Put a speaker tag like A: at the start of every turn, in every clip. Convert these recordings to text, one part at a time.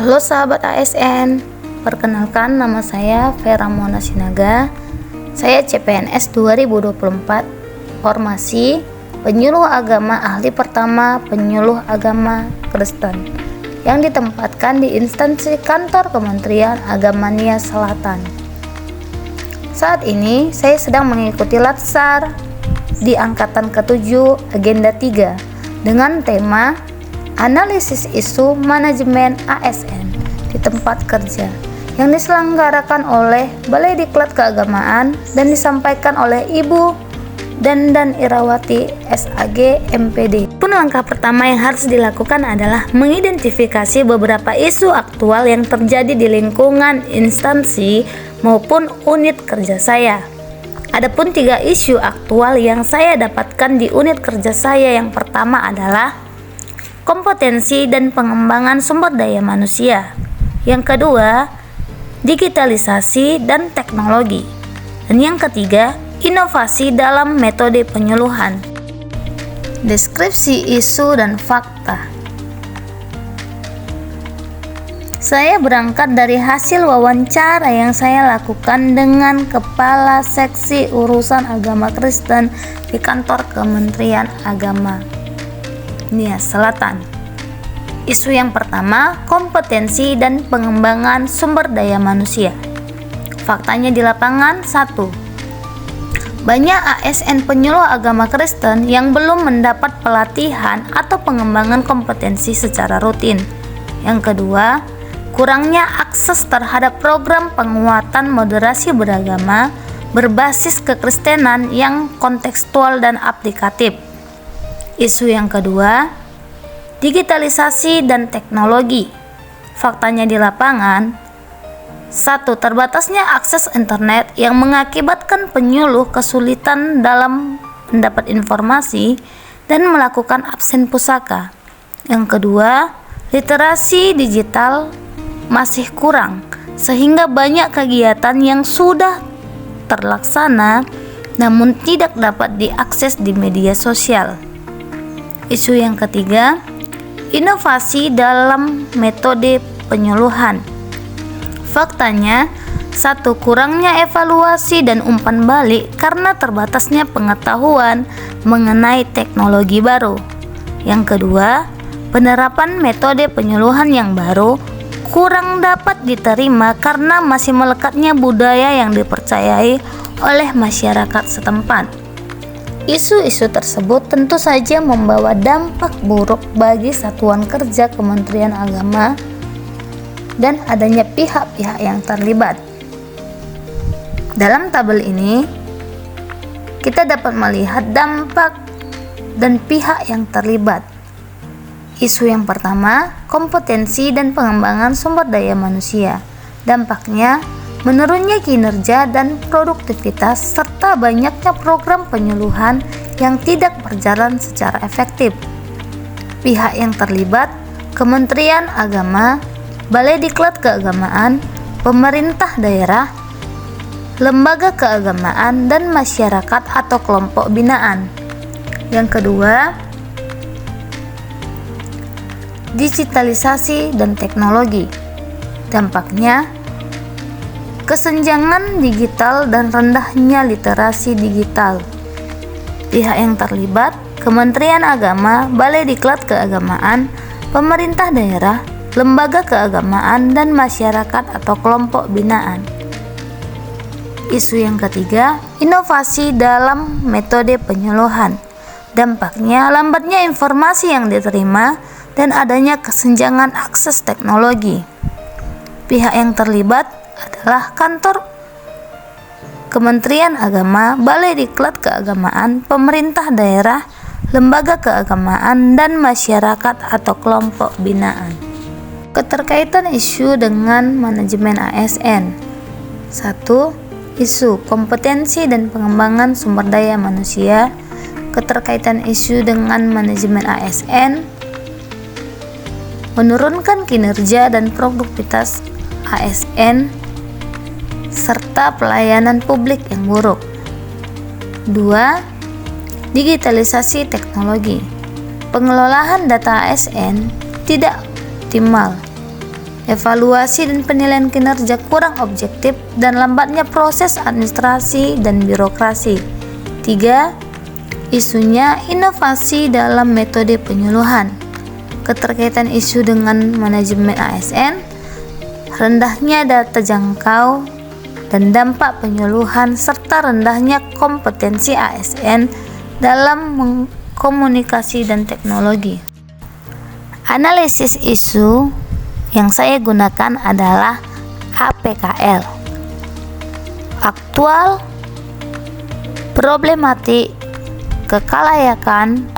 A: Halo sahabat ASN, perkenalkan nama saya Vera Mona Sinaga. Saya CPNS 2024, formasi penyuluh agama ahli pertama penyuluh agama Kristen yang ditempatkan di instansi kantor Kementerian Agama Nia Selatan. Saat ini saya sedang mengikuti latsar di angkatan ke-7 agenda 3 dengan tema analisis isu manajemen ASN di tempat kerja yang diselenggarakan oleh Balai Diklat Keagamaan dan disampaikan oleh Ibu Dandan Irawati SAG MPD. Langkah pertama yang harus dilakukan adalah mengidentifikasi beberapa isu aktual yang terjadi di lingkungan instansi maupun unit kerja saya. Adapun 3 isu aktual yang saya dapatkan di unit kerja saya, yang pertama adalah kompetensi dan pengembangan sumber daya manusia. Yang kedua, digitalisasi dan teknologi. Dan yang ketiga, inovasi dalam metode penyuluhan. Deskripsi isu dan fakta. Saya berangkat dari hasil wawancara yang saya lakukan dengan Kepala Seksi Urusan Agama Kristen di kantor Kementerian Agama Nia Selatan. Isu yang pertama, kompetensi dan pengembangan sumber daya manusia. Faktanya di lapangan, 1. Banyak ASN penyuluh agama Kristen yang belum mendapat pelatihan atau pengembangan kompetensi secara rutin. Yang kedua, kurangnya akses terhadap program penguatan moderasi beragama berbasis kekristenan yang kontekstual dan aplikatif. Isu yang kedua, digitalisasi dan teknologi. Faktanya di lapangan, 1. Terbatasnya akses internet yang mengakibatkan penyuluh kesulitan dalam mendapat informasi dan melakukan absen pusaka. Yang kedua, literasi digital masih kurang, sehingga banyak kegiatan yang sudah terlaksana namun tidak dapat diakses di media sosial. Isu yang ketiga, inovasi dalam metode penyuluhan. Faktanya, 1. Kurangnya evaluasi dan umpan balik karena terbatasnya pengetahuan mengenai teknologi baru. Yang kedua, penerapan metode penyuluhan yang baru kurang dapat diterima karena masih melekatnya budaya yang dipercayai oleh masyarakat setempat. Isu-isu tersebut tentu saja membawa dampak buruk bagi satuan kerja Kementerian Agama dan adanya pihak-pihak yang terlibat. Dalam tabel ini, kita dapat melihat dampak dan pihak yang terlibat. Isu yang pertama, kompetensi dan pengembangan sumber daya manusia. Dampaknya, menurunnya kinerja dan produktivitas serta banyaknya program penyuluhan yang tidak berjalan secara efektif. Pihak yang terlibat, Kementerian Agama, Balai Diklat Keagamaan, pemerintah daerah, lembaga keagamaan, dan masyarakat atau kelompok binaan. Yang kedua, digitalisasi dan teknologi. Dampaknya, kesenjangan digital dan rendahnya literasi digital. Pihak yang terlibat, Kementerian Agama, Balai Diklat Keagamaan, pemerintah daerah, lembaga keagamaan, dan masyarakat atau kelompok binaan. Isu yang ketiga, inovasi dalam metode penyuluhan. Dampaknya, lambatnya informasi yang diterima dan adanya kesenjangan akses teknologi. Pihak yang terlibat adalah kantor Kementerian Agama, Balai Diklat Keagamaan, pemerintah daerah, lembaga keagamaan, dan masyarakat atau kelompok binaan. Keterkaitan isu dengan manajemen ASN. 1. Isu kompetensi dan pengembangan sumber daya manusia. Keterkaitan isu dengan manajemen ASN, menurunkan kinerja dan produktivitas ASN serta pelayanan publik yang buruk. 2. Digitalisasi teknologi. Pengelolaan data ASN tidak optimal evaluasi dan penilaian kinerja kurang objektif, dan lambatnya proses administrasi dan birokrasi. 3. Isunya inovasi dalam metode penyuluhan. Keterkaitan isu dengan manajemen ASN, rendahnya data jangkau dan dampak penyuluhan, serta rendahnya kompetensi ASN dalam komunikasi dan teknologi. Analisis isu yang saya gunakan adalah APKL. Aktual, problematik, kelayakan.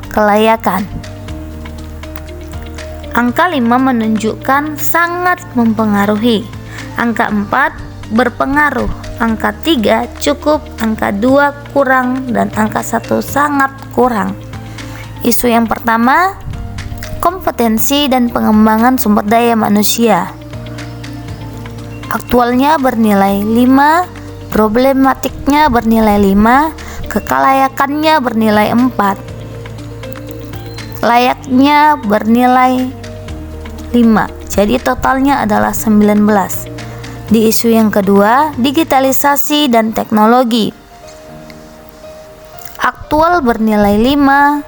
A: Angka 5 menunjukkan sangat mempengaruhi. Angka 4 berpengaruh. Angka 3 cukup. Angka 2 kurang. Dan angka 1 sangat kurang. Isu yang pertama, kompetensi dan pengembangan sumber daya manusia. Aktualnya bernilai 5, problematiknya bernilai 5, kelayakannya bernilai 4, layaknya bernilai 5. Jadi totalnya adalah 19. Di isu yang kedua, digitalisasi dan teknologi. Aktual bernilai 5,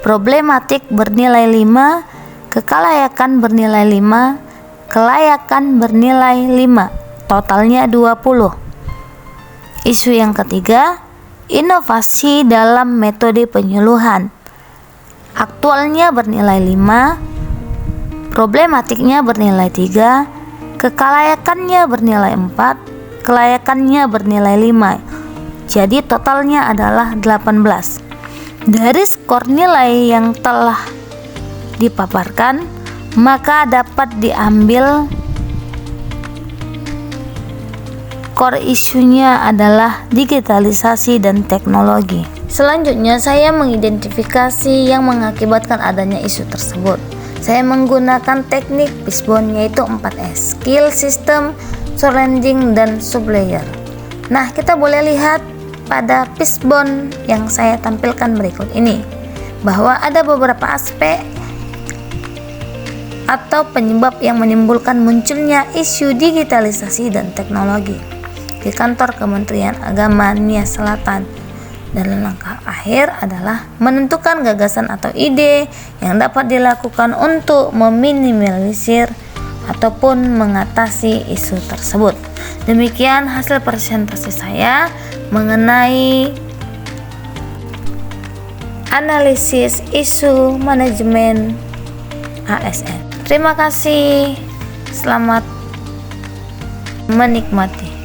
A: problematik bernilai 5, kelayakan bernilai 5, kelayakan bernilai 5. Totalnya 20. Isu yang ketiga, inovasi dalam metode penyuluhan. Aktualnya bernilai 5, problematiknya bernilai 3, kelayakannya bernilai 4, kelayakannya bernilai 5. Jadi totalnya adalah 18. Dari skor nilai yang telah dipaparkan, maka dapat diambil core isunya adalah digitalisasi dan teknologi. Selanjutnya, saya mengidentifikasi yang mengakibatkan adanya isu tersebut. Saya menggunakan teknik fishbone, yaitu 4S: skill, system, challenging, dan sublayer. Nah, kita boleh lihat pada fishbone yang saya tampilkan berikut ini, bahwa ada beberapa aspek atau penyebab yang menimbulkan munculnya isu digitalisasi dan teknologi di kantor Kementerian Agama Nias Selatan. Dan langkah akhir adalah menentukan gagasan atau ide yang dapat dilakukan untuk meminimalisir ataupun mengatasi isu tersebut. Demikian hasil presentasi saya mengenai analisis isu manajemen ASN. Terima kasih, selamat menikmati.